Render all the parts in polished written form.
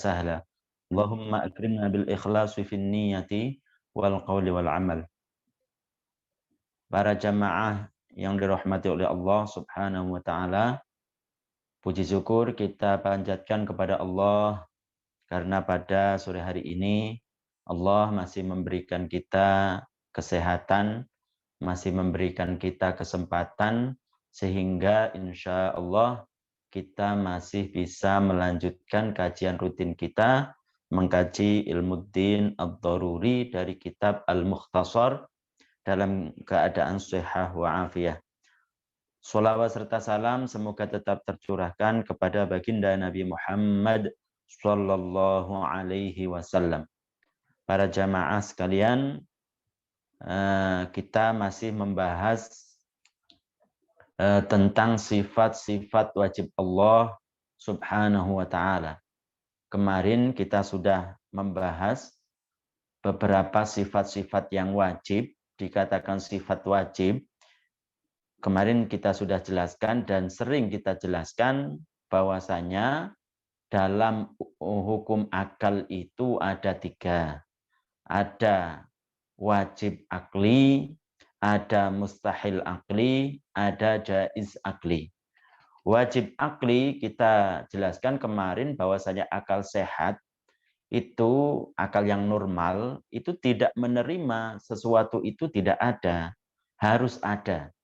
sahla. Allahumma akrimna bil ikhlasi fin niyati wal qawli wal amal. Para jamaah yang dirahmati oleh Allah Subhanahu wa taala, puji syukur kita panjatkan kepada Allah karena pada sore hari ini Allah masih memberikan kita kesehatan, masih memberikan kita kesempatan sehingga insya Allah kita masih bisa melanjutkan kajian rutin kita mengkaji Ilmuddin Ad-Daruri dari kitab Al-Mukhtasar dalam keadaan sehat wa afiyah. Sholawat serta salam semoga tetap tercurahkan kepada baginda Nabi Muhammad sallallahu alaihi wasallam. Para jamaah sekalian, kita masih membahas tentang sifat-sifat wajib Allah Subhanahu wa taala. Kemarin kita sudah membahas beberapa sifat-sifat yang wajib, dikatakan sifat wajib. Kemarin kita sudah jelaskan dan sering kita jelaskan bahwasanya dalam hukum akal itu ada 3. Ada wajib akli, ada mustahil akli, ada jaiz akli. Wajib akli kita jelaskan kemarin bahwasanya akal sehat itu, akal yang normal itu tidak menerima sesuatu itu tidak ada, harus ada.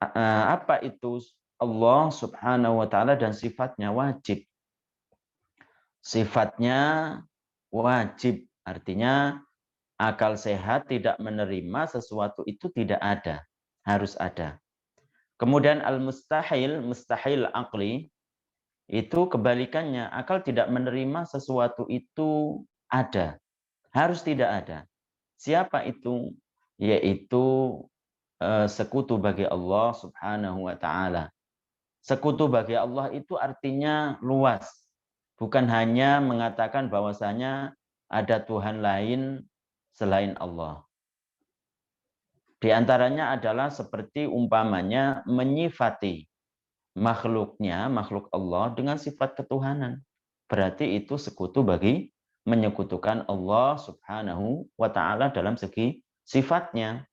Apa itu? Allah Subhanahu wa taala dan sifatnya wajib. Sifatnya wajib, artinya akal sehat tidak menerima sesuatu itu tidak ada, harus ada. Kemudian al-mustahil, mustahil akli, itu kebalikannya, akal tidak menerima sesuatu itu ada, harus tidak ada. Siapa itu? Yaitu sekutu bagi Allah Subhanahu wa taala. Sekutu bagi Allah itu artinya luas. Bukan hanya mengatakan bahwasanya ada Tuhan lain selain Allah. Di antaranya adalah seperti umpamanya menyifati makhluknya, makhluk Allah dengan sifat ketuhanan. Berarti itu sekutu bagi menyekutukan Allah Subhanahu wa taala dalam segi sifatnya.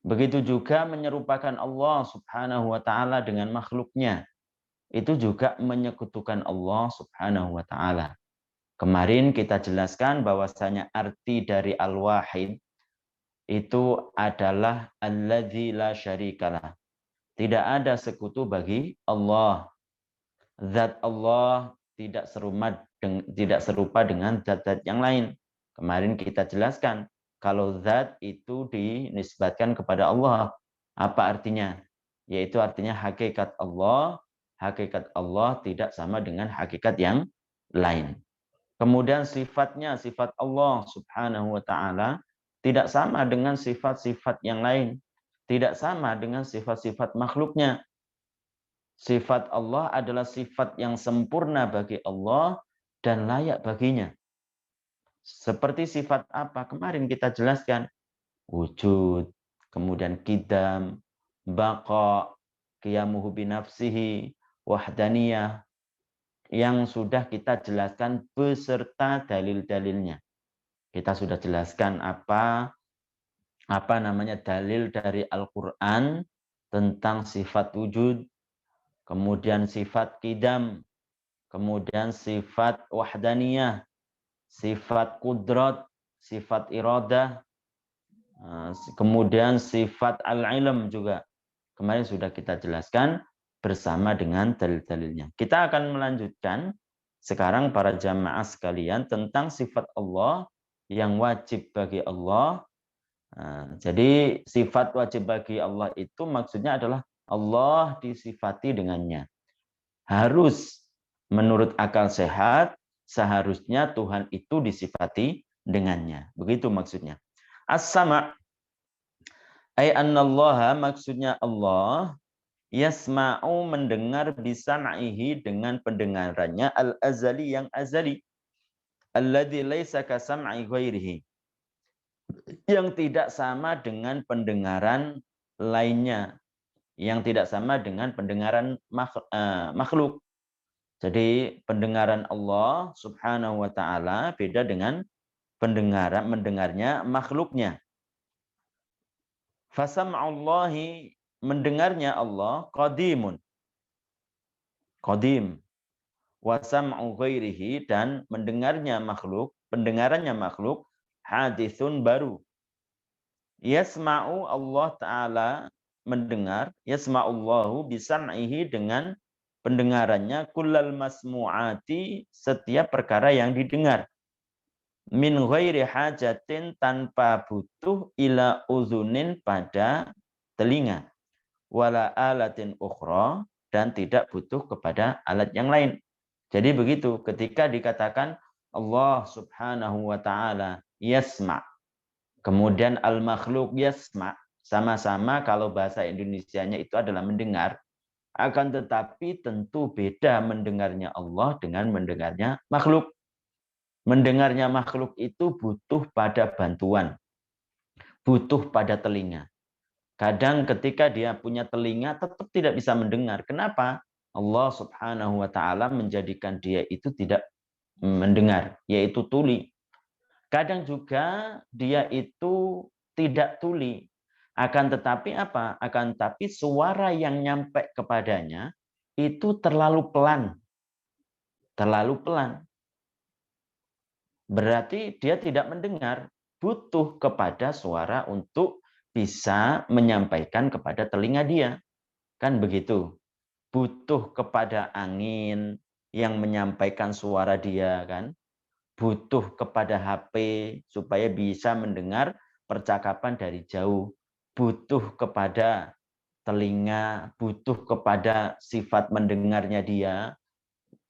Begitu juga menyerupakan Allah Subhanahu wa taala dengan makhluknya. Itu juga menyekutukan Allah Subhanahu wa taala. Kemarin kita jelaskan bahwasanya arti dari al-wahid itu adalah alladzi la syarikalah. Tidak ada sekutu bagi Allah. Zat Allah tidak serupa dengan zat-zat yang lain. Kemarin kita jelaskan kalau zat itu dinisbatkan kepada Allah. Apa artinya? Yaitu artinya hakikat Allah tidak sama dengan hakikat yang lain. Kemudian sifatnya, sifat Allah Subhanahu wa taala tidak sama dengan sifat-sifat yang lain. Tidak sama dengan sifat-sifat makhluknya. Sifat Allah adalah sifat yang sempurna bagi Allah dan layak baginya. Seperti sifat apa? Kemarin kita jelaskan. Wujud, kemudian qidam, baqa, qiyamuhu binafsihi, wahdaniyah, yang sudah kita jelaskan beserta dalil-dalilnya. Kita sudah jelaskan apa namanya dalil dari Al-Qur'an tentang sifat wujud, kemudian sifat qidam, kemudian sifat wahdaniyah, sifat kudrat, sifat iradah, kemudian sifat al-ilm juga. Kemarin sudah kita jelaskan bersama dengan dalil-dalilnya. Kita akan melanjutkan sekarang para jamaah sekalian tentang sifat Allah yang wajib bagi Allah. Jadi sifat wajib bagi Allah itu maksudnya adalah Allah disifati dengannya. Harus menurut akal sehat, seharusnya Tuhan itu disifati dengannya. Begitu maksudnya. As-sama' ay annallaha, maksudnya Allah yasma'u, mendengar, bisam'ihi, dengan pendengarannya, al-azali, yang azali, alladzi laisa kasam'i ghairihi, yang tidak sama dengan pendengaran lainnya, yang tidak sama dengan pendengaran makhluk. Jadi pendengaran Allah Subhanahu wa taala beda dengan mendengarnya makhluknya. Fasam'ullahi, mendengarnya Allah qadimun. Qadim. Wa sam'u ghairihi, dan mendengarnya makhluk, pendengarannya makhluk hadithun baru. Yasma'u, Allah taala mendengar, yasma'ullahu bisam'ihi, dengan pendengarannya kullal masmu'ati, setiap perkara yang didengar. Min ghairi hajatin, tanpa butuh, ila uzunin, pada telinga, wala alatin ukhra, dan tidak butuh kepada alat yang lain. Jadi begitu, ketika dikatakan Allah Subhanahu wa taala yasma, kemudian al-makhluk yasma, sama-sama kalau bahasa Indonesianya itu adalah mendengar, akan tetapi tentu beda mendengarnya Allah dengan mendengarnya makhluk. Mendengarnya makhluk itu butuh pada bantuan, butuh pada telinga. Kadang ketika dia punya telinga tetap tidak bisa mendengar. Kenapa? Allah Subhanahu wa taala menjadikan dia itu tidak mendengar, yaitu tuli. Kadang juga dia itu tidak tuli. Akan tetapi apa? Akan tetapi suara yang nyampe kepadanya itu terlalu pelan. Terlalu pelan. Berarti dia tidak mendengar, butuh kepada suara untuk bisa menyampaikan kepada telinga dia. Kan begitu. Butuh kepada angin yang menyampaikan suara dia, kan? Butuh kepada HP supaya bisa mendengar percakapan dari jauh. Butuh kepada telinga, butuh kepada sifat mendengarnya dia,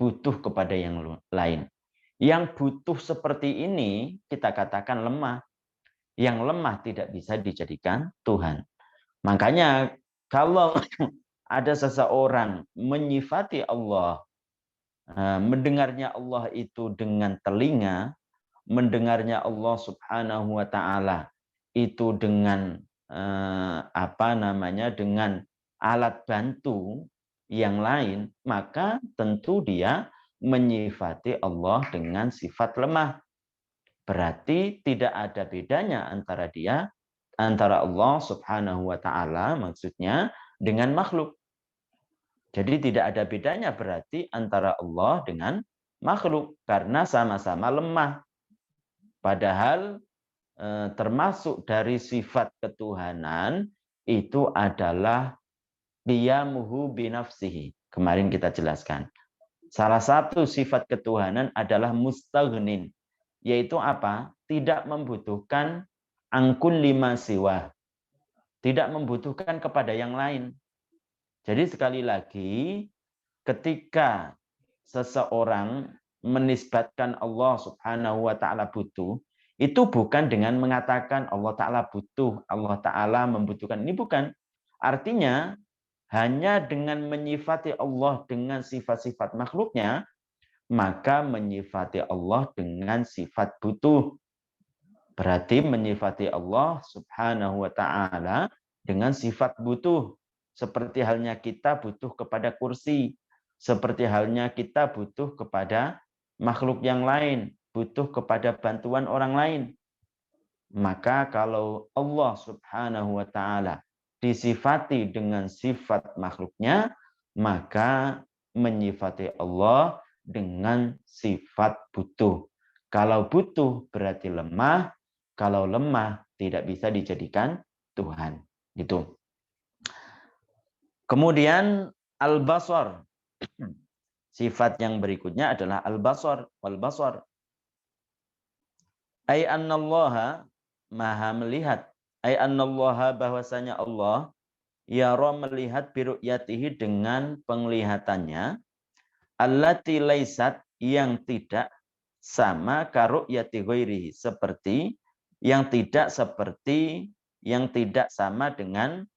butuh kepada yang lain. Yang butuh seperti ini kita katakan lemah. Yang lemah tidak bisa dijadikan Tuhan. Makanya kalau ada seseorang menyifati Allah, mendengarnya Allah itu dengan telinga, mendengarnya Allah Subhanahu wa taala itu dengan dengan alat bantu yang lain, maka tentu dia menyifati Allah dengan sifat lemah. Berarti tidak ada bedanya antara Allah Subhanahu wa taala maksudnya dengan makhluk. Jadi tidak ada bedanya berarti antara Allah dengan makhluk karena sama-sama lemah. Padahal termasuk dari sifat ketuhanan itu adalah qiyamuhu binafsihi. Kemarin kita jelaskan. Salah satu sifat ketuhanan adalah mustaghnin, yaitu apa? Tidak membutuhkan angkul lima siwa. Tidak membutuhkan kepada yang lain. Jadi sekali lagi, ketika seseorang menisbatkan Allah Subhanahu wa taala butuh, itu bukan dengan mengatakan Allah taala butuh, Allah taala membutuhkan. Ini bukan. Artinya hanya dengan menyifati Allah dengan sifat-sifat makhluknya, maka menyifati Allah dengan sifat butuh. Berarti menyifati Allah Subhanahu wa taala dengan sifat butuh. Seperti halnya kita butuh kepada kursi, seperti halnya kita butuh kepada makhluk yang lain, butuh kepada bantuan orang lain. Maka kalau Allah Subhanahu wa taala disifati dengan sifat makhluknya, maka menyifati Allah dengan sifat butuh. Kalau butuh berarti lemah, kalau lemah tidak bisa dijadikan Tuhan. Gitu. Kemudian al-basar. Sifat yang berikutnya adalah al-basar, wal-basar. Ai annallaha, maha melihat. Ai annallaha, bahwasanya Allah yara, melihat biru'yatihi, dengan penglihatannya, allati laisat, yang tidak sama karu'yati ghairihi, yang tidak sama dengan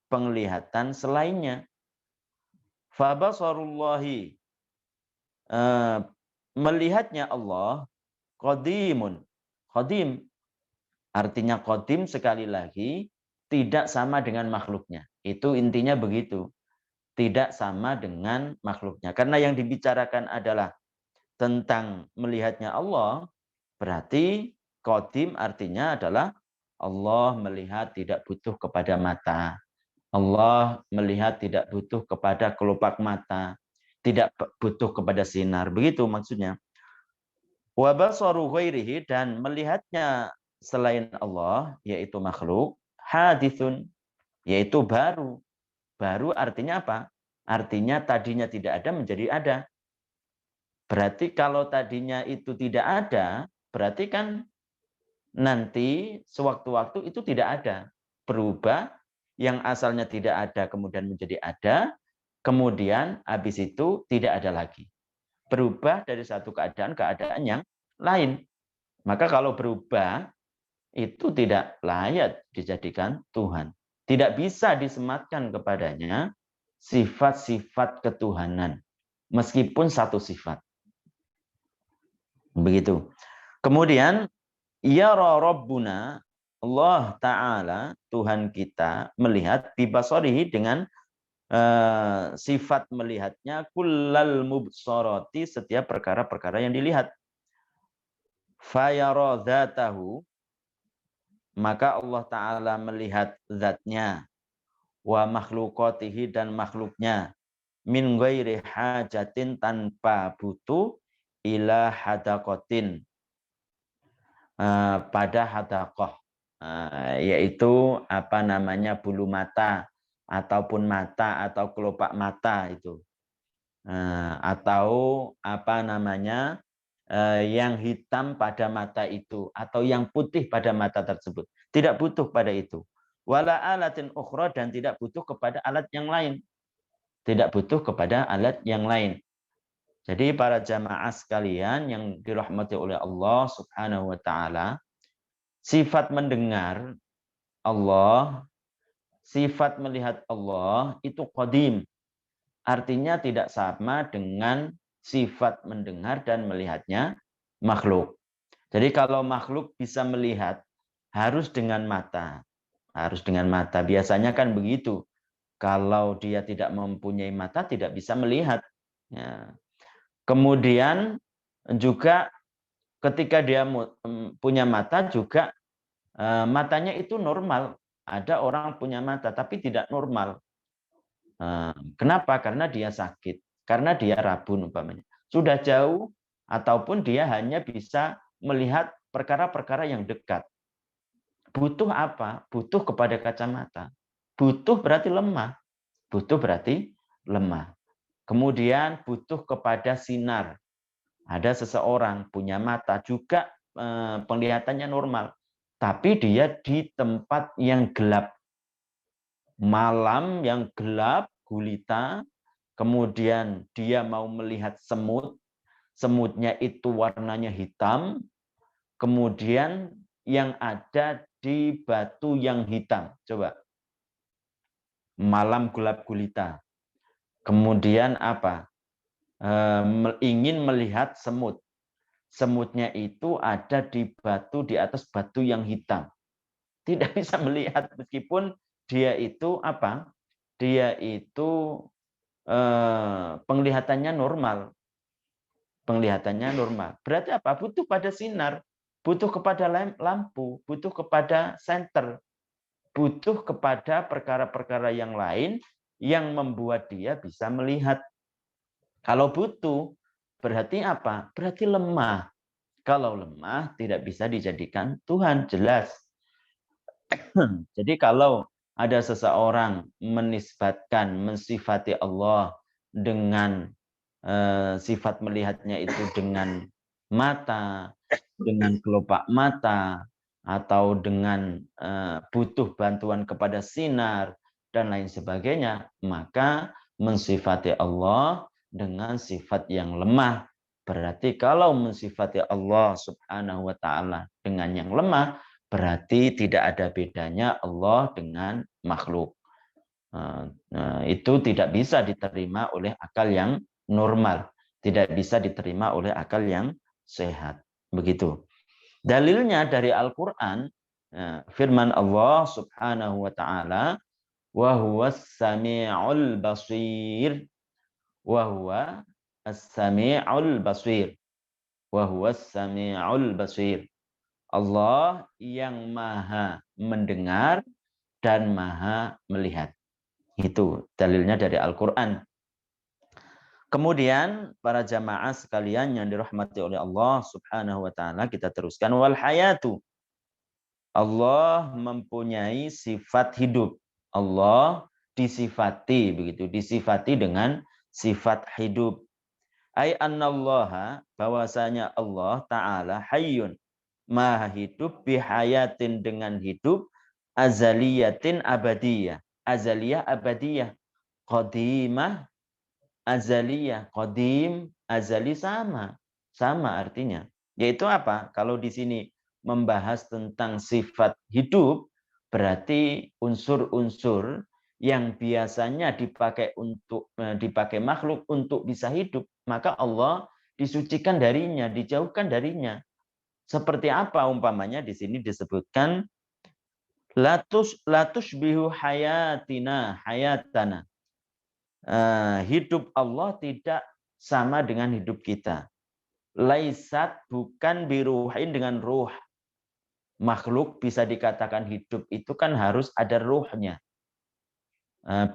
penglihatan selainnya. Fabasarullahi, melihatnya Allah, qadimun. Qadim artinya qadim sekali lagi tidak sama dengan makhluknya. Itu intinya begitu. tidak sama dengan makhluknya. Karena yang dibicarakan adalah tentang melihatnya Allah, berarti qadim artinya adalah Allah melihat tidak butuh kepada mata. Allah melihat tidak butuh kepada kelopak mata, tidak butuh kepada sinar. Begitu maksudnya. Wa basaru ghairihi, dan melihatnya selain Allah, yaitu makhluk, hadithun, yaitu baru. Baru artinya apa? Artinya tadinya tidak ada menjadi ada. Berarti kalau tadinya itu tidak ada, berarti kan nanti sewaktu-waktu itu tidak ada. Berubah, yang asalnya tidak ada kemudian menjadi ada, kemudian habis itu tidak ada lagi. Berubah dari satu keadaan ke keadaan yang lain. Maka kalau berubah, itu tidak layak dijadikan Tuhan. Tidak bisa disematkan kepadanya sifat-sifat ketuhanan. Meskipun satu sifat. Begitu. Kemudian, yara Rabbuna, Allah Ta'ala, Tuhan kita, melihat bibasorihi dengan sifat melihatnya kullal mubsoroti, setiap perkara-perkara yang dilihat. Fayara dzatahu, maka Allah Ta'ala melihat zatnya, wa makhlukatihi, dan makhluknya, min ghairi hajatin, tanpa butuh, ila hadakotin, pada hadakoh, yaitu apa namanya, bulu mata, ataupun mata, atau kelopak mata itu, atau apa namanya, yang hitam pada mata itu, atau yang putih pada mata tersebut. Tidak butuh pada itu. Wala alatin ukhra, dan tidak butuh kepada alat yang lain. Tidak butuh kepada alat yang lain. Jadi para jamaah sekalian yang dirahmati oleh Allah Subhanahu wa Ta'ala, sifat mendengar Allah, sifat melihat Allah itu qadim. Artinya tidak sama dengan sifat mendengar dan melihatnya makhluk. Jadi kalau makhluk bisa melihat, harus dengan mata. Harus dengan mata. Biasanya kan begitu. Kalau dia tidak mempunyai mata, tidak bisa melihat. Ya. Kemudian juga ketika dia punya mata juga, matanya itu normal. Ada orang punya mata, tapi tidak normal. Kenapa? Karena dia sakit. Karena dia rabun umpamanya. Sudah jauh, ataupun dia hanya bisa melihat perkara-perkara yang dekat. Butuh apa? Butuh kepada kacamata. Butuh berarti lemah. Butuh berarti lemah. Kemudian butuh kepada sinar. Ada seseorang punya mata juga, penglihatannya normal. Tapi dia di tempat yang gelap. Malam yang gelap, gulita. Kemudian dia mau melihat semut. Semutnya itu warnanya hitam. Kemudian yang ada di batu yang hitam. Coba. Malam gelap gulita. Kemudian apa? Ingin melihat semut. Semutnya itu ada di batu, di atas batu yang hitam. Tidak bisa melihat meskipun dia itu apa? Dia itu penglihatannya normal. Penglihatannya normal. Berarti apa? Butuh pada sinar, butuh kepada lampu, butuh kepada senter, butuh kepada perkara-perkara yang lain yang membuat dia bisa melihat. Kalau butuh, berarti apa? Berarti lemah. Kalau lemah, tidak bisa dijadikan Tuhan, jelas. Jadi kalau ada seseorang menisbatkan, mensifati Allah dengan sifat melihatnya itu dengan mata, dengan kelopak mata, atau dengan butuh bantuan kepada sinar, dan lain sebagainya, maka mensifati Allah dengan sifat yang lemah. Berarti kalau mensifati Allah Subhanahu wa Ta'ala dengan yang lemah, berarti tidak ada bedanya Allah dengan makhluk. Itu tidak bisa diterima oleh akal yang normal, tidak bisa diterima oleh akal yang sehat. Begitu. Dalilnya dari Al-Quran, firman Allah Subhanahu wa Ta'ala, wa huwas sami'ul basir, wa huwa as-sami'ul basir, wa huwas sami'ul basir. Allah yang maha mendengar dan maha melihat. Itu dalilnya dari Al-Quran. Kemudian para jamaah sekalian yang dirahmati oleh Allah Subhanahu wa taala, kita teruskan wal hayatu. Allah mempunyai sifat hidup. Allah disifati begitu, disifati dengan sifat hidup. Ai annallaha, bahwasanya Allah taala hayyun, maha hidup, bihayatin dengan hidup, azaliyatin abadiyah. Azaliyah abadiyah, qadimah azaliyah, qadim, azali sama. Sama artinya. Yaitu apa? Kalau di sini membahas tentang sifat hidup, berarti unsur-unsur yang biasanya dipakai makhluk untuk bisa hidup, maka Allah disucikan darinya, dijauhkan darinya. Seperti apa umpamanya di sini disebutkan latus bihu hayatana. Hidup Allah tidak sama dengan hidup kita. Laisat, bukan biruhin, dengan ruh. Makhluk bisa dikatakan hidup itu kan harus ada ruhnya.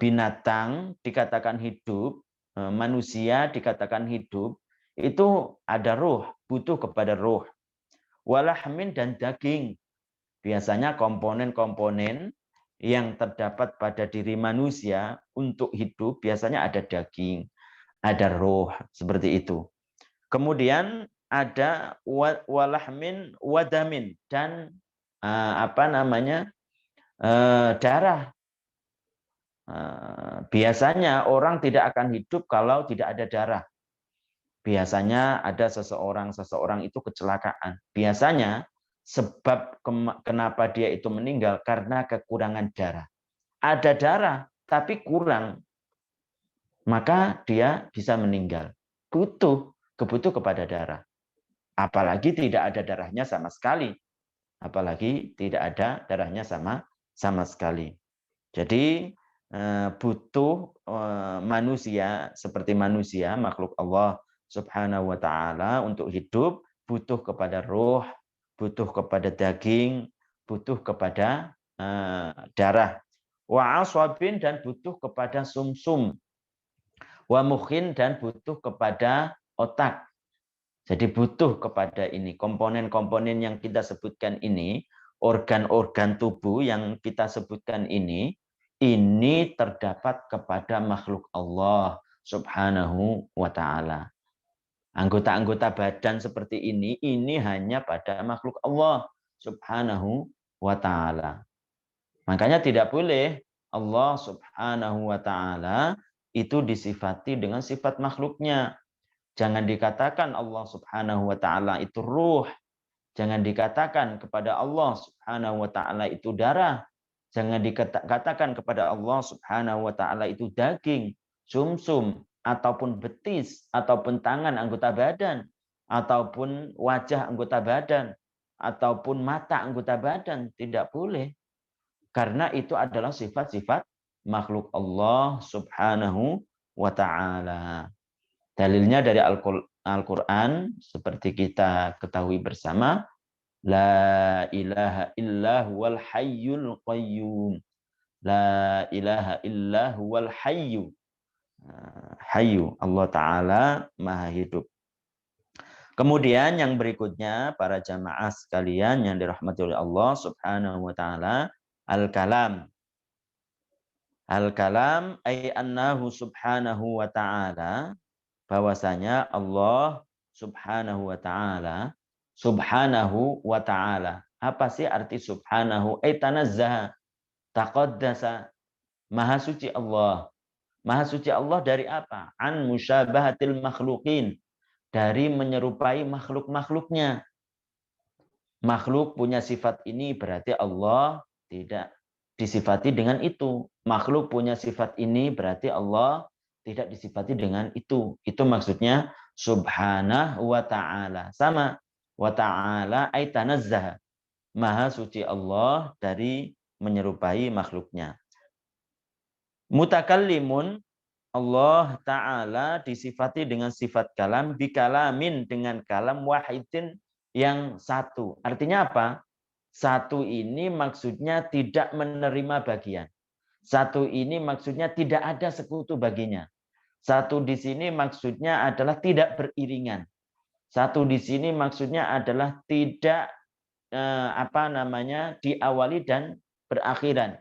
Binatang dikatakan hidup, manusia dikatakan hidup, itu ada ruh, butuh kepada ruh. Walahmin, dan daging. Biasanya komponen-komponen yang terdapat pada diri manusia untuk hidup biasanya ada daging, ada roh, seperti itu. Kemudian ada walahmin wadamin, dan darah. Biasanya orang tidak akan hidup kalau tidak ada darah. Biasanya ada seseorang itu kecelakaan. Biasanya sebab kenapa dia itu meninggal karena kekurangan darah. Ada darah tapi kurang, maka dia bisa meninggal. Kebutuh kepada darah. Apalagi tidak ada darahnya sama sekali. Apalagi tidak ada darahnya sama sekali. Jadi butuh manusia, seperti manusia, makhluk Allah Subhanahu wa taala, untuk hidup butuh kepada ruh, butuh kepada daging, butuh kepada darah. Wa aswabin, dan butuh kepada sumsum. Wa mukhin, dan butuh kepada otak. Jadi butuh kepada ini, komponen-komponen yang kita sebutkan ini, organ-organ tubuh yang kita sebutkan ini terdapat kepada makhluk Allah Subhanahu wa taala. Anggota-anggota badan seperti ini hanya pada makhluk Allah Subhanahu wa taala. Makanya tidak boleh Allah Subhanahu wa taala itu disifati dengan sifat makhluknya. Jangan dikatakan Allah Subhanahu wa taala itu ruh. Jangan dikatakan kepada Allah Subhanahu wa taala itu darah. Jangan dikatakan kepada Allah Subhanahu wa taala itu daging, sumsum, ataupun betis, ataupun tangan anggota badan, ataupun wajah anggota badan, ataupun mata anggota badan. Tidak boleh. Karena itu adalah sifat-sifat makhluk Allah Subhanahu wa taala. Dalilnya dari Al-Quran, seperti kita ketahui bersama, La ilaha illa huwal hayyul qayyum. La ilaha illa huwal hayyu. Hayyu, Allah Ta'ala maha hidup. Kemudian yang berikutnya, para jamaah sekalian yang dirahmati oleh Allah Subhanahu wa Ta'ala, Al-Kalam. Al-Kalam ay annahu subhanahu wa ta'ala, bahwasanya Allah Subhanahu wa taala, Subhanahu wa taala. Apa sih arti subhanahu? Tanazzaha, taqaddasa, maha suci Allah. Maha suci Allah dari apa? An musyabahatil makhluqin, dari menyerupai makhluk-makhluknya. Makhluk punya sifat ini, berarti Allah tidak disifati dengan itu. Makhluk punya sifat ini, berarti Allah tidak disifati dengan itu. Itu maksudnya subhanahu wa ta'ala. Sama. Wa ta'ala ay tanazzah. Maha suci Allah dari menyerupai makhluknya. Mutakallimun, Allah Ta'ala disifati dengan sifat kalam, bikalamin dengan kalam wahidin yang satu. Artinya apa? Satu ini maksudnya tidak menerima bagian. Satu ini maksudnya tidak ada sekutu baginya. Satu di sini maksudnya adalah tidak beriringan. Satu di sini maksudnya adalah tidak diawali dan berakhiran.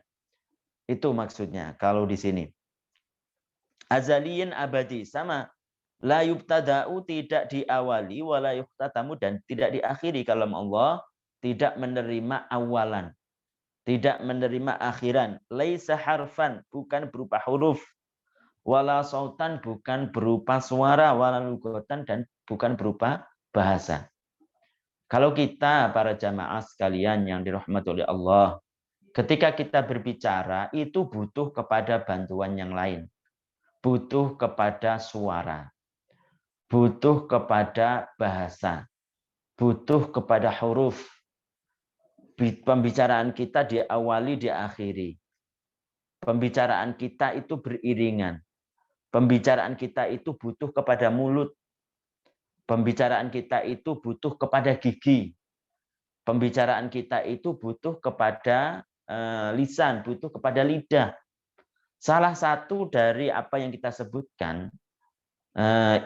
Itu maksudnya kalau di sini. Azaliyin abadi sama. La yubtada'u tidak diawali wala yuhtatamu dan tidak diakhiri. Kalau Allah tidak menerima awalan, tidak menerima akhiran. Laisa harfan bukan berupa huruf, wala sautan bukan berupa suara, wala lugatan dan bukan berupa bahasa. Kalau kita para jamaah sekalian yang dirahmati oleh Allah, ketika kita berbicara itu butuh kepada bantuan yang lain. Butuh kepada suara, butuh kepada bahasa, butuh kepada huruf. Pembicaraan kita diawali, diakhiri. Pembicaraan kita itu beriringan. Pembicaraan kita itu butuh kepada mulut. Pembicaraan kita itu butuh kepada gigi. Pembicaraan kita itu butuh kepada lisan, butuh kepada lidah. Salah satu dari apa yang kita sebutkan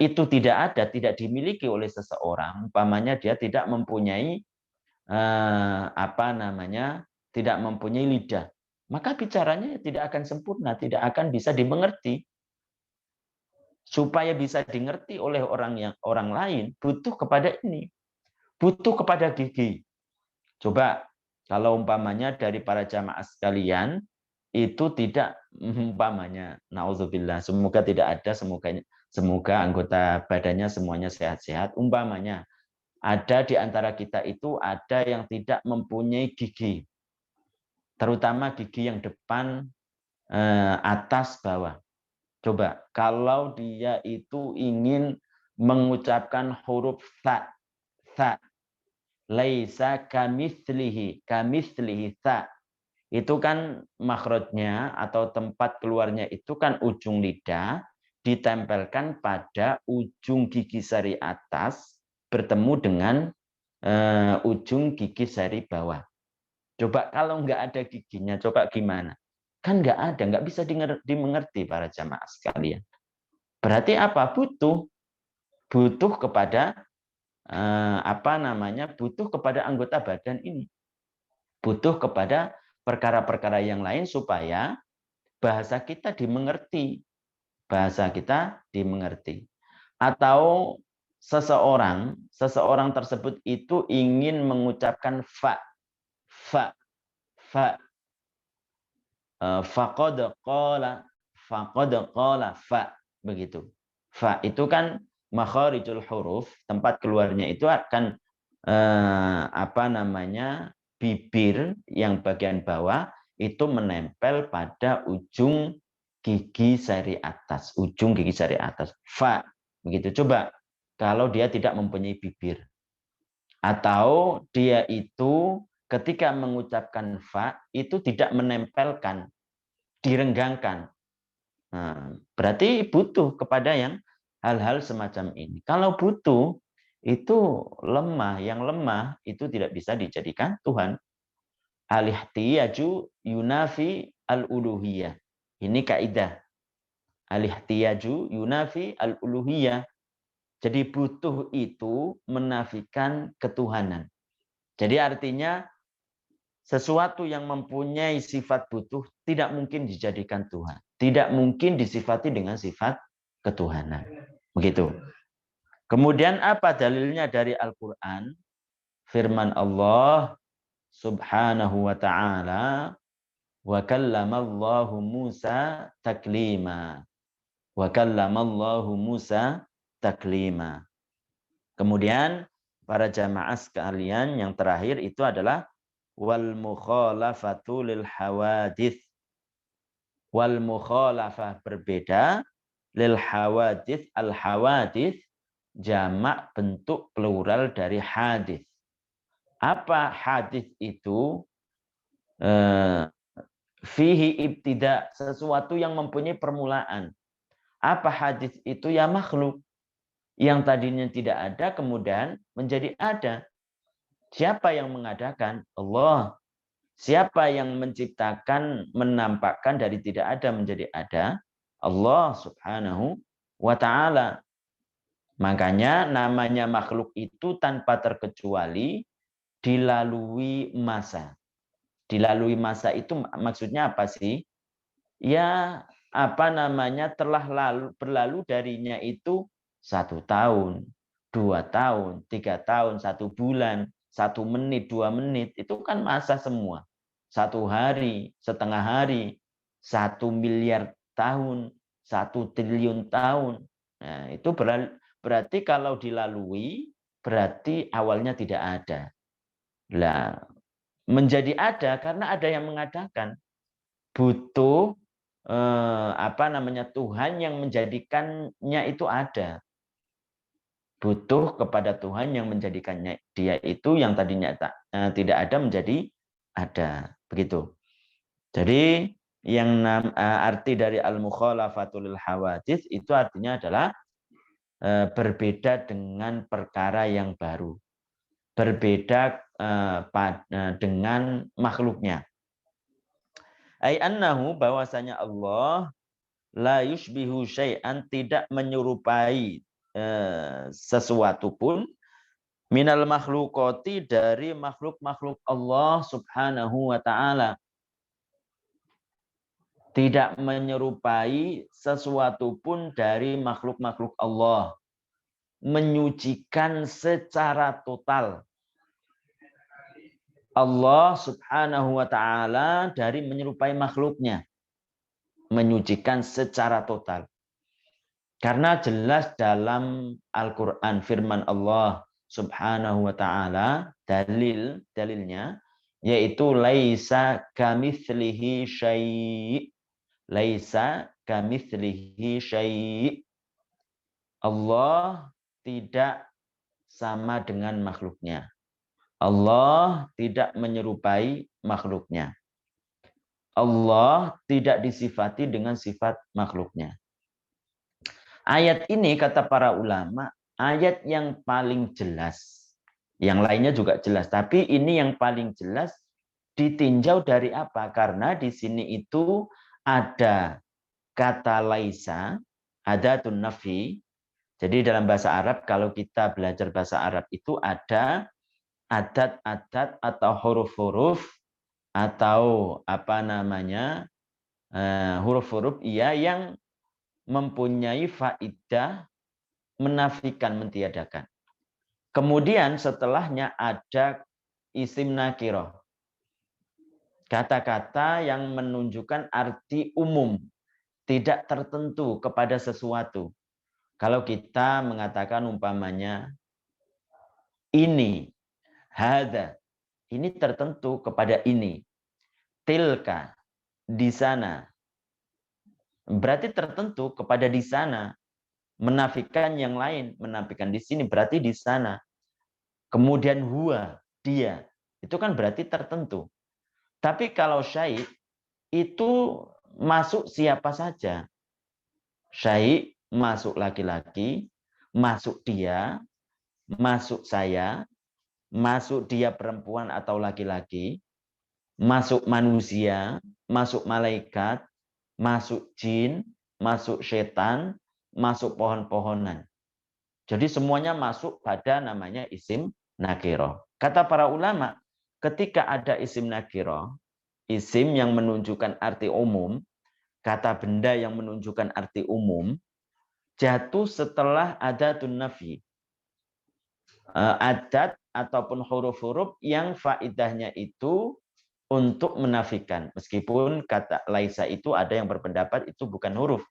itu tidak ada, tidak dimiliki oleh seseorang, umpamanya dia tidak mempunyai tidak mempunyai lidah, maka bicaranya tidak akan sempurna, tidak akan bisa dimengerti. Supaya bisa dimengerti oleh orang lain, butuh kepada ini, butuh kepada gigi. Coba kalau umpamanya dari para jamaah sekalian itu tidak umpamanya, naudzubillah, semoga tidak ada, semoga anggota badannya semuanya sehat-sehat. Umpamanya ada di antara kita itu ada yang tidak mempunyai gigi, terutama gigi yang depan, atas, bawah. Coba kalau dia itu ingin mengucapkan huruf tha, laisa kamitslihi, tha. Itu kan makhrajnya atau tempat keluarnya itu kan ujung lidah ditempelkan pada ujung gigi sari atas bertemu dengan ujung gigi sari bawah. Coba kalau nggak ada giginya, coba gimana? Kan nggak ada, nggak bisa dimengerti para jamaah sekalian. Berarti apa? Butuh kepada butuh kepada anggota badan ini. Butuh kepada perkara-perkara yang lain supaya bahasa kita dimengerti. Bahasa kita dimengerti. Atau seseorang tersebut itu ingin mengucapkan fa. Faqad qala fa, begitu. Fa itu kan makharijul huruf, tempat keluarnya itu akan bibir yang bagian bawah itu menempel pada ujung gigi sari atas, fa, begitu. Coba kalau dia tidak mempunyai bibir atau dia itu ketika mengucapkan fa itu tidak menempelkan, direnggangkan. Nah, berarti butuh kepada yang hal-hal semacam ini. Kalau butuh itu lemah, yang lemah itu tidak bisa dijadikan Tuhan. Al-ihtiyaju yunafi al-uluhiyah. Ini kaidah. Al-ihtiyaju yunafi al-uluhiyah. Jadi butuh itu menafikan ketuhanan. Jadi artinya sesuatu yang mempunyai sifat butuh tidak mungkin dijadikan Tuhan. Tidak mungkin disifati dengan sifat ketuhanan. Begitu. Kemudian apa dalilnya dari Al-Quran? Firman Allah subhanahu wa ta'ala, wa kallamallahu Musa taklima. Wa kallamallahu Musa taklima. Kemudian para jamaah sekalian yang terakhir itu adalah wal mukhalafatu lil hawadits. Wal mukhalafah berbeda, lil hawadits, al hawadits jamak bentuk plural dari hadis. Apa hadis itu? fihi ibtida, sesuatu yang mempunyai permulaan. Apa hadis itu? Ya makhluk. Yang tadinya tidak ada kemudian menjadi ada. Siapa yang mengadakan? Allah. Siapa yang menciptakan, menampakkan dari tidak ada menjadi ada? Allah Subhanahu wa ta'ala. Makanya namanya makhluk itu tanpa terkecuali dilalui masa. Dilalui masa itu maksudnya apa sih? Ya apa namanya telah berlalu darinya itu 1 tahun, 2 tahun, 3 tahun, 1 bulan, 1 menit, 2 menit, itu kan masa semua. 1 hari, setengah hari, 1 miliar tahun, 1 triliun tahun. Nah, itu berarti kalau dilalui, berarti awalnya tidak ada. Lah, menjadi ada karena ada yang mengadakan. Butuh apa namanya Tuhan yang menjadikannya itu ada. Butuh kepada Tuhan yang menjadikannya dia itu yang tadinya tidak ada menjadi ada. Begitu. Jadi yang arti dari al-mukhalafatul hawadits itu artinya adalah berbeda dengan perkara yang baru. Berbeda dengan makhluknya. Ai annahu bahwasanya Allah la yushbihu syai'an, tidak menyerupai sesuatu pun minal makhlukoti, dari makhluk-makhluk Allah Subhanahu wa ta'ala. Tidak menyerupai sesuatu pun dari makhluk-makhluk Allah. Menyucikan secara total Allah Subhanahu wa ta'ala dari menyerupai makhluknya. Menyucikan secara total. Karena jelas dalam Al-Quran firman Allah Subhanahu wa ta'ala, dalilnya yaitu laisa kamitslihi syai'. Laisa kamitslihi syai'. Allah tidak sama dengan makhluknya. Allah tidak menyerupai makhluknya. Allah tidak disifati dengan sifat makhluknya. Ayat ini kata para ulama, ayat yang paling jelas. Yang lainnya juga jelas, tapi ini yang paling jelas ditinjau dari apa? Karena di sini itu ada kata laisa, adatun nafi. Jadi dalam bahasa Arab, kalau kita belajar bahasa Arab itu ada adat-adat atau huruf-huruf atau apa namanya huruf-huruf yang mempunyai faidah menafikan, mentiadakan. Kemudian setelahnya ada isim nakiroh, kata-kata yang menunjukkan arti umum, tidak tertentu kepada sesuatu. Kalau kita mengatakan umpamanya ini, hada, ini tertentu kepada ini. Tilka, di sana. Berarti tertentu kepada di sana. Menafikan yang lain, menafikan di sini berarti di sana. Kemudian huwa, dia. Itu kan berarti tertentu. Tapi kalau syai' itu masuk siapa saja. Syai' masuk laki-laki, masuk dia, masuk saya, masuk dia perempuan atau laki-laki, masuk manusia, masuk malaikat, masuk jin, masuk setan, masuk pohon-pohonan. Jadi semuanya masuk pada namanya isim nakiro. Kata para ulama, ketika ada isim nakiro, isim yang menunjukkan arti umum, kata benda yang menunjukkan arti umum, jatuh setelah adatun nafi. Adat ataupun huruf-huruf yang faidahnya itu untuk menafikan. Meskipun kata laisa itu ada yang berpendapat itu bukan huruf.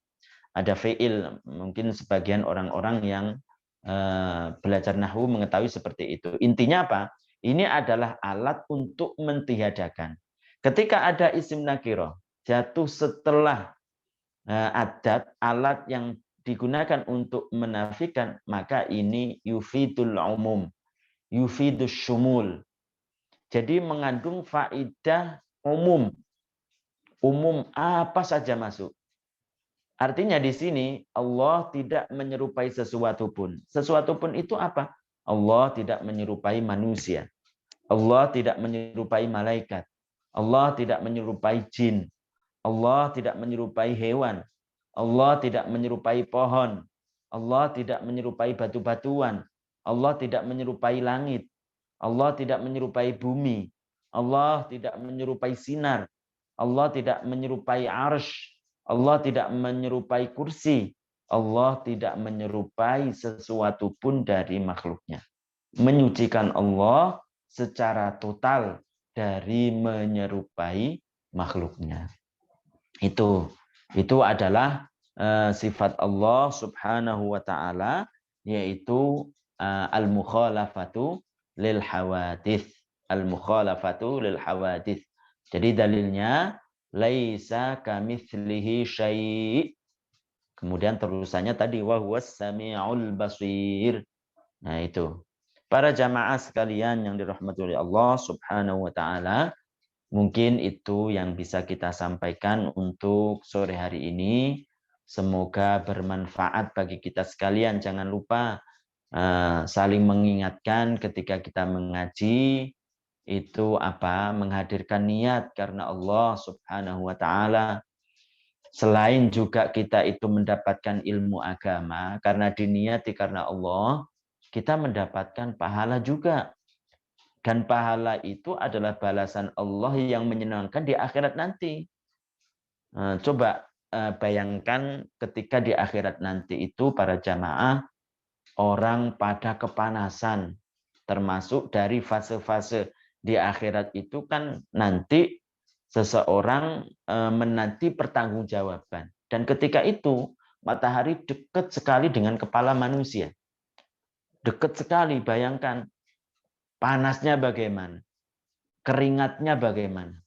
Ada fi'il. Mungkin sebagian orang-orang yang belajar nahwu mengetahui seperti itu. Intinya apa? Ini adalah alat untuk mentiadakan. Ketika ada isim nakiro jatuh setelah adat, alat yang digunakan untuk menafikan, maka ini yufidul umum, yufidus syumul. Jadi mengandung faidah umum, umum apa saja masuk. Artinya di sini Allah tidak menyerupai sesuatu pun. Sesuatu pun itu apa? Allah tidak menyerupai manusia. Allah tidak menyerupai malaikat. Allah tidak menyerupai jin. Allah tidak menyerupai hewan. Allah tidak menyerupai pohon. Allah tidak menyerupai batu-batuan. Allah tidak menyerupai langit. Allah tidak menyerupai bumi. Allah tidak menyerupai sinar. Allah tidak menyerupai arsy. Allah tidak menyerupai kursi. Allah tidak menyerupai sesuatu pun dari makhluknya. Menyucikan Allah secara total dari menyerupai makhluknya. Itu adalah sifat Allah Subhanahu wa taala, yaitu al-mukhalafatu lil hawadits. Al-mukhalafatu lil hawadits. Jadi dalilnya laisa kamitslihi syai'. Kemudian terusannya tadi wa huwas samiul basir. Nah, itu. Para jamaah sekalian yang dirahmati oleh Allah Subhanahu wa taala, mungkin itu yang bisa kita sampaikan untuk sore hari ini. Semoga bermanfaat bagi kita sekalian. Jangan lupa saling mengingatkan ketika kita mengaji, itu menghadirkan niat karena Allah Subhanahu wa taala. Selain juga kita itu mendapatkan ilmu agama karena diniati karena Allah, kita mendapatkan pahala juga. Dan pahala itu adalah balasan Allah yang menyenangkan di akhirat nanti. Coba bayangkan ketika di akhirat nanti itu para jamaah, orang pada kepanasan. Termasuk dari fase-fase di akhirat itu kan nanti seseorang menanti pertanggungjawaban. Dan ketika itu matahari dekat sekali dengan kepala manusia. Dekat sekali, bayangkan. Panasnya bagaimana? Keringatnya bagaimana?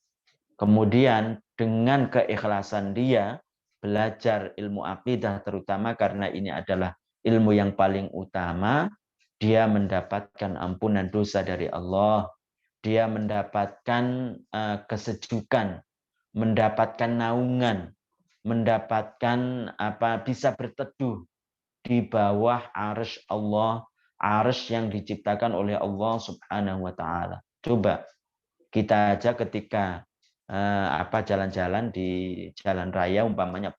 Kemudian dengan keikhlasan dia belajar ilmu akidah, terutama karena ini adalah ilmu yang paling utama, dia mendapatkan ampunan dosa dari Allah, dia mendapatkan kesejukan, mendapatkan naungan, mendapatkan bisa berteduh di bawah arsy Allah, arsy yang diciptakan oleh Allah Subhanahu wa taala. Coba kita aja ketika jalan-jalan di jalan raya umpamanya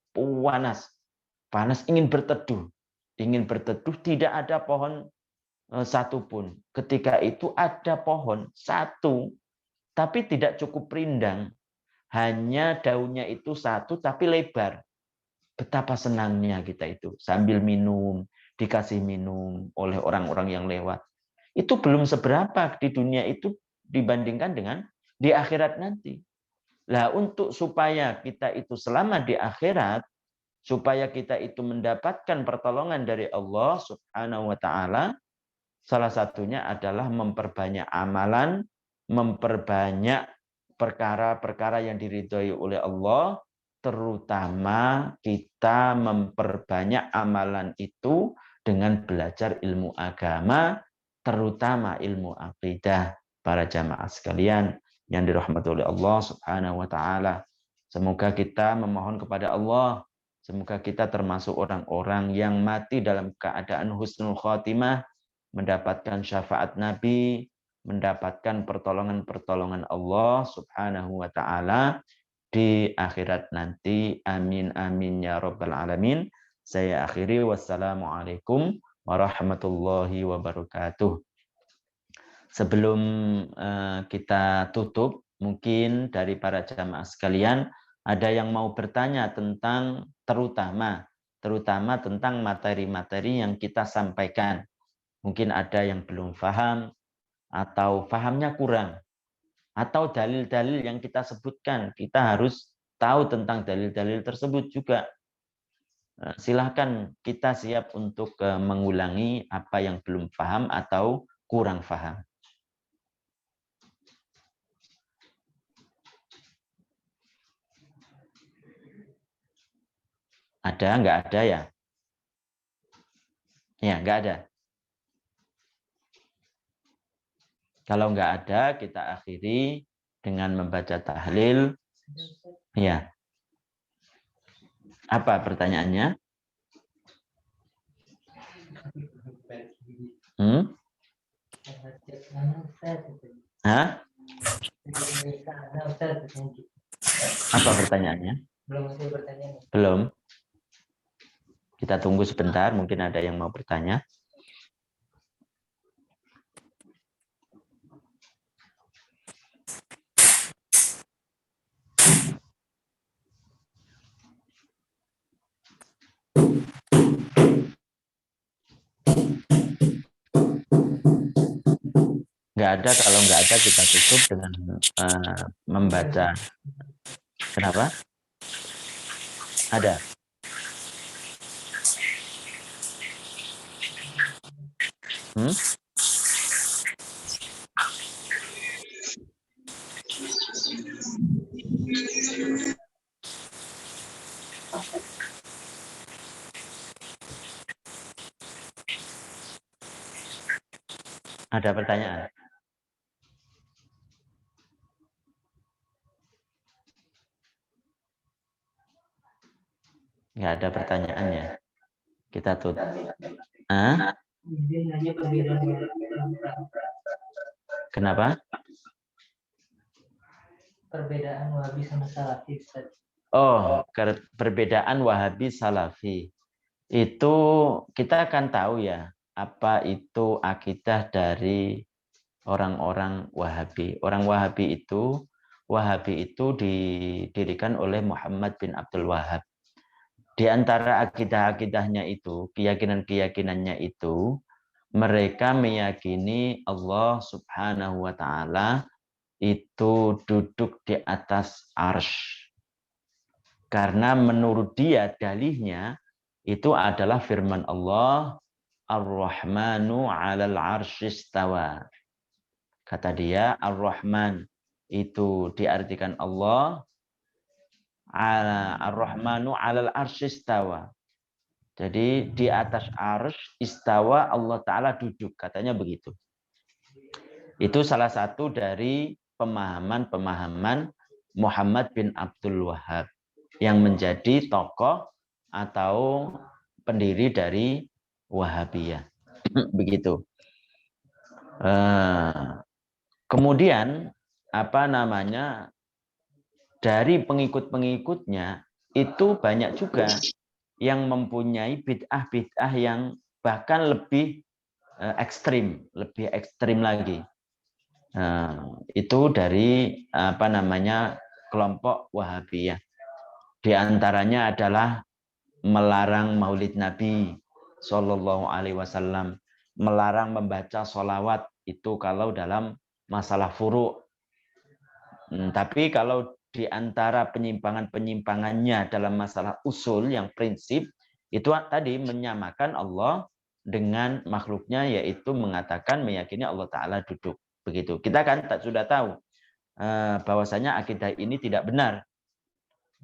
panas ingin berteduh tidak ada pohon satupun. Ketika itu ada pohon satu tapi tidak cukup rindang, hanya daunnya itu satu tapi lebar. Betapa senangnya kita itu sambil minum, dikasih minum oleh orang-orang yang lewat. Itu belum seberapa di dunia itu dibandingkan dengan di akhirat nanti. Nah, untuk supaya kita itu selamat di akhirat, supaya kita itu mendapatkan pertolongan dari Allah Subhanahu wa taala, salah satunya adalah memperbanyak amalan, memperbanyak perkara-perkara yang diridhoi oleh Allah, terutama kita memperbanyak amalan itu dengan belajar ilmu agama, terutama ilmu akidah. Para jamaah sekalian yang dirahmati oleh Allah Subhanahu wa taala. Semoga kita memohon kepada Allah, semoga kita termasuk orang-orang yang mati dalam keadaan husnul khotimah, mendapatkan syafaat Nabi, mendapatkan pertolongan-pertolongan Allah Subhanahu wa taala di akhirat nanti. Amin amin ya rabbal alamin. Saya akhiri, wassalamualaikum warahmatullahi wabarakatuh. Sebelum kita tutup, mungkin dari para jamaah sekalian ada yang mau bertanya tentang terutama tentang materi-materi yang kita sampaikan. Mungkin ada yang belum paham atau pahamnya kurang, atau dalil-dalil yang kita sebutkan. Kita harus tahu tentang dalil-dalil tersebut juga. Silahkan, kita siap untuk mengulangi apa yang belum paham atau kurang paham. Ada? Nggak ada ya? Ya, nggak ada. Kalau nggak ada, kita akhiri dengan membaca tahlil. Ya. Apa pertanyaannya? Hah? Apa pertanyaannya? Belum. Kita tunggu sebentar, mungkin ada yang mau bertanya. Nggak ada, kalau nggak ada kita tutup dengan membaca. Kenapa? Ada. Hmm? Ada pertanyaan? Nggak ada pertanyaannya. Kita tutup. Hah? Kenapa? Perbedaan Wahabi sama Salafi. Oh, perbedaan Wahabi Salafi. Itu kita akan tahu ya, apa itu akidah dari orang-orang Wahabi. Wahabi itu didirikan oleh Muhammad bin Abdul Wahab. Di antara akidah-akidahnya itu, keyakinan-keyakinannya itu, mereka meyakini Allah Subhanahu wa Ta'ala itu duduk di atas arsy. Karena menurut dia dalihnya itu adalah firman Allah, Ar-Rahmanu 'alal 'arsy istawa. Kata dia, Ar-Rahman itu diartikan Allah, Ar-Rahmanu 'alal 'arsy istawa. Jadi di atas arsy istawa, Allah Ta'ala duduk, katanya begitu. Itu salah satu dari pemahaman-pemahaman Muhammad bin Abdul Wahab yang menjadi tokoh atau pendiri dari Wahabiyah. Begitu. Kemudian dari pengikut-pengikutnya itu banyak juga yang mempunyai bid'ah-bid'ah yang bahkan lebih ekstrim lagi. Itu dari kelompok Wahabiyah. Di antaranya adalah melarang Maulid Nabi Shallallahu Alaihi Wasallam, melarang membaca sholawat itu kalau dalam masalah furu'. Tapi kalau di antara penyimpangan-penyimpangannya dalam masalah usul yang prinsip, itu tadi menyamakan Allah dengan makhluknya, yaitu mengatakan meyakini Allah Ta'ala duduk. Begitu. Kita kan sudah tahu bahwasanya akidah ini tidak benar.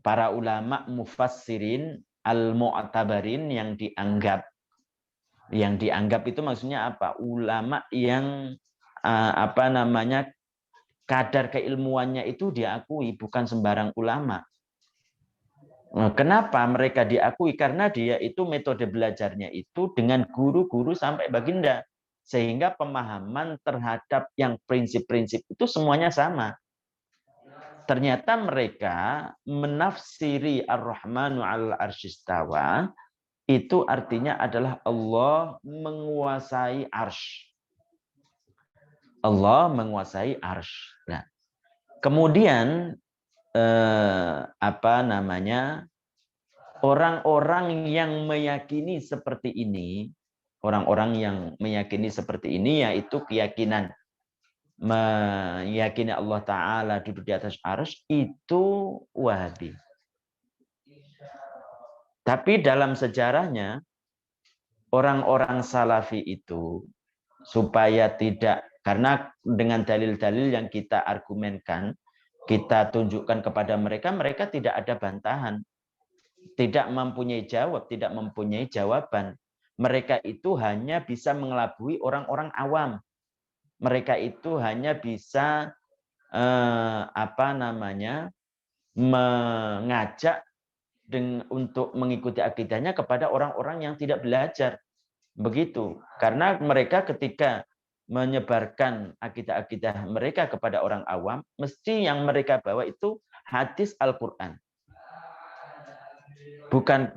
Para ulama mufassirin al-mu'tabarin yang dianggap itu maksudnya apa? Ulama yang kadar keilmuannya itu diakui, bukan sembarang ulama. Kenapa mereka diakui? Karena dia itu metode belajarnya itu dengan guru-guru sampai baginda. Sehingga pemahaman terhadap yang prinsip-prinsip itu semuanya sama. Ternyata mereka menafsiri Ar-Rahmanu 'alal 'arsy istawa, itu artinya adalah Allah menguasai arsy. Allah menguasai arsy. Nah, kemudian orang-orang yang meyakini seperti ini, yaitu keyakinan meyakini Allah Ta'ala duduk di atas arsy, itu Wahabi. Tapi dalam sejarahnya, orang-orang Salafi itu supaya tidak, karena dengan dalil-dalil yang kita argumenkan, kita tunjukkan kepada mereka, mereka tidak ada bantahan, tidak mempunyai jawaban. Mereka itu hanya bisa mengelabui orang-orang awam. Mereka itu hanya bisa mengajak untuk mengikuti akidahnya kepada orang-orang yang tidak belajar. Begitu. Karena mereka ketika menyebarkan akidah-akidah mereka kepada orang awam, mesti yang mereka bawa itu hadis Al-Quran.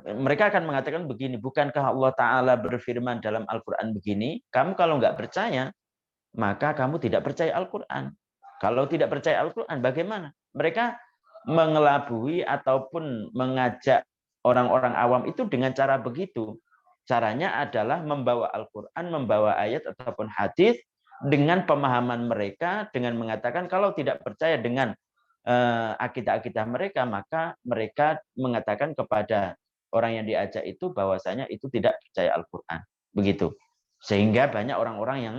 Mereka akan mengatakan begini, bukankah Allah Ta'ala berfirman dalam Al-Quran begini? Kamu kalau nggak percaya, maka kamu tidak percaya Al-Quran. Kalau tidak percaya Al-Quran, bagaimana? Mereka mengelabui ataupun mengajak orang-orang awam itu dengan cara begitu. Caranya adalah membawa Al-Quran, membawa ayat ataupun hadis dengan pemahaman mereka, dengan mengatakan kalau tidak percaya dengan akidah-akidah mereka, maka mereka mengatakan kepada orang yang diajak itu bahwasanya itu tidak percaya Al-Quran. Begitu. Sehingga banyak orang-orang yang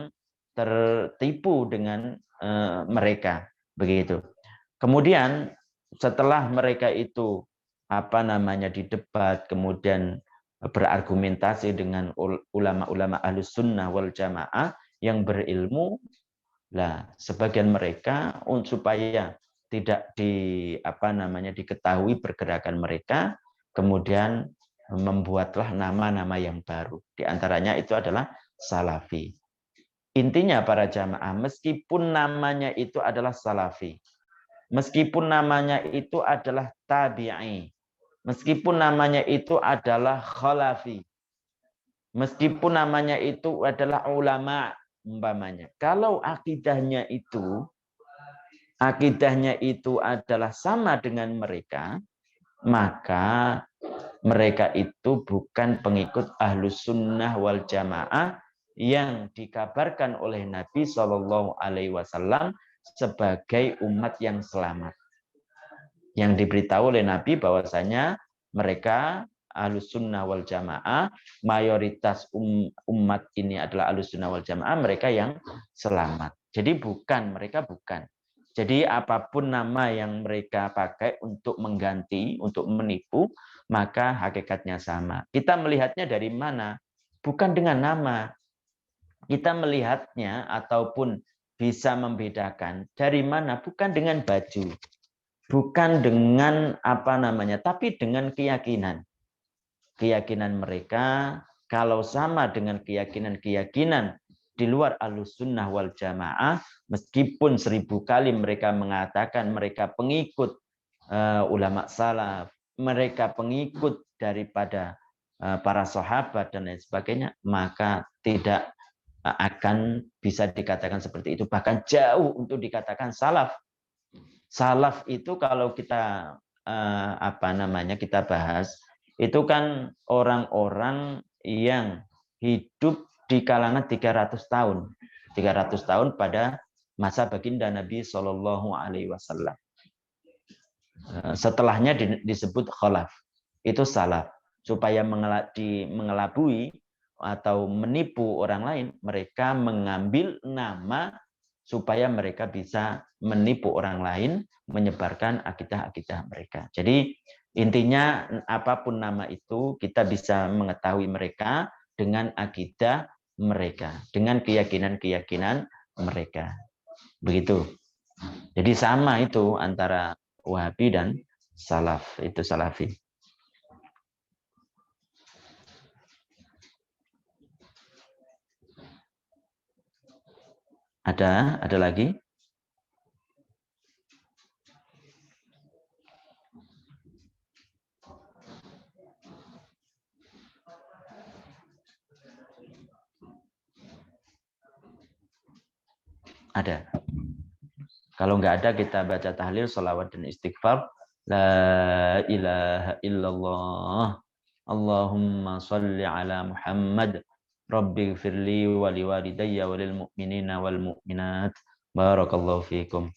tertipu dengan mereka. Begitu. Kemudian setelah mereka itu didebat, kemudian berargumentasi dengan ulama-ulama Ahlus Sunnah wal Jamaah yang berilmu, lah sebagian mereka supaya tidak diketahui pergerakan mereka, kemudian membuatlah nama-nama yang baru. Di antaranya itu adalah Salafi. Intinya para jamaah, meskipun namanya itu adalah Salafi, meskipun namanya itu adalah Tabi'i, meskipun namanya itu adalah Khalafi, meskipun namanya itu adalah ulama umpamanya, kalau akidahnya itu adalah sama dengan mereka, maka mereka itu bukan pengikut Ahlus Sunnah wal Jamaah yang dikabarkan oleh Nabi SAW sebagai umat yang selamat. Yang diberitahu oleh Nabi bahwasanya mereka Ahlus Sunnah wal Jamaah, mayoritas umat ini adalah Ahlus Sunnah wal Jamaah, mereka yang selamat. Jadi mereka bukan. Jadi apapun nama yang mereka pakai untuk mengganti, untuk menipu, maka hakikatnya sama. Kita melihatnya dari mana? Bukan dengan nama. Kita melihatnya ataupun bisa membedakan dari mana? Bukan dengan baju. Bukan dengan tapi dengan keyakinan. Keyakinan mereka kalau sama dengan keyakinan di luar Ahlus Sunnah wal Jamaah, meskipun 1000 kali mereka mengatakan mereka pengikut ulama salaf, mereka pengikut daripada para sahabat dan lain sebagainya, maka tidak akan bisa dikatakan seperti itu. Bahkan jauh untuk dikatakan salaf. Salaf itu kalau kita kita bahas, itu kan orang-orang yang hidup di kalangan 300 tahun. 300 tahun pada masa baginda Nabi SAW. Setelahnya disebut khalaf. Itu salaf. Supaya mengelabui atau menipu orang lain, mereka mengambil nama supaya mereka bisa menipu orang lain, menyebarkan akidah-akidah mereka. Jadi intinya apapun nama itu, kita bisa mengetahui mereka dengan akidah mereka, dengan keyakinan-keyakinan mereka. Begitu. Jadi sama itu antara Wahabi dan Salaf, itu Salafi. Ada lagi? Ada. Kalau nggak ada, kita baca tahlil, sholawat dan istighfar. La ilaha illallah. Allahumma salli ala Muhammad. Rabbi gfirli wa liwalidayya wa lil mu'minina wal mu'minat. Barakallahu fiikum.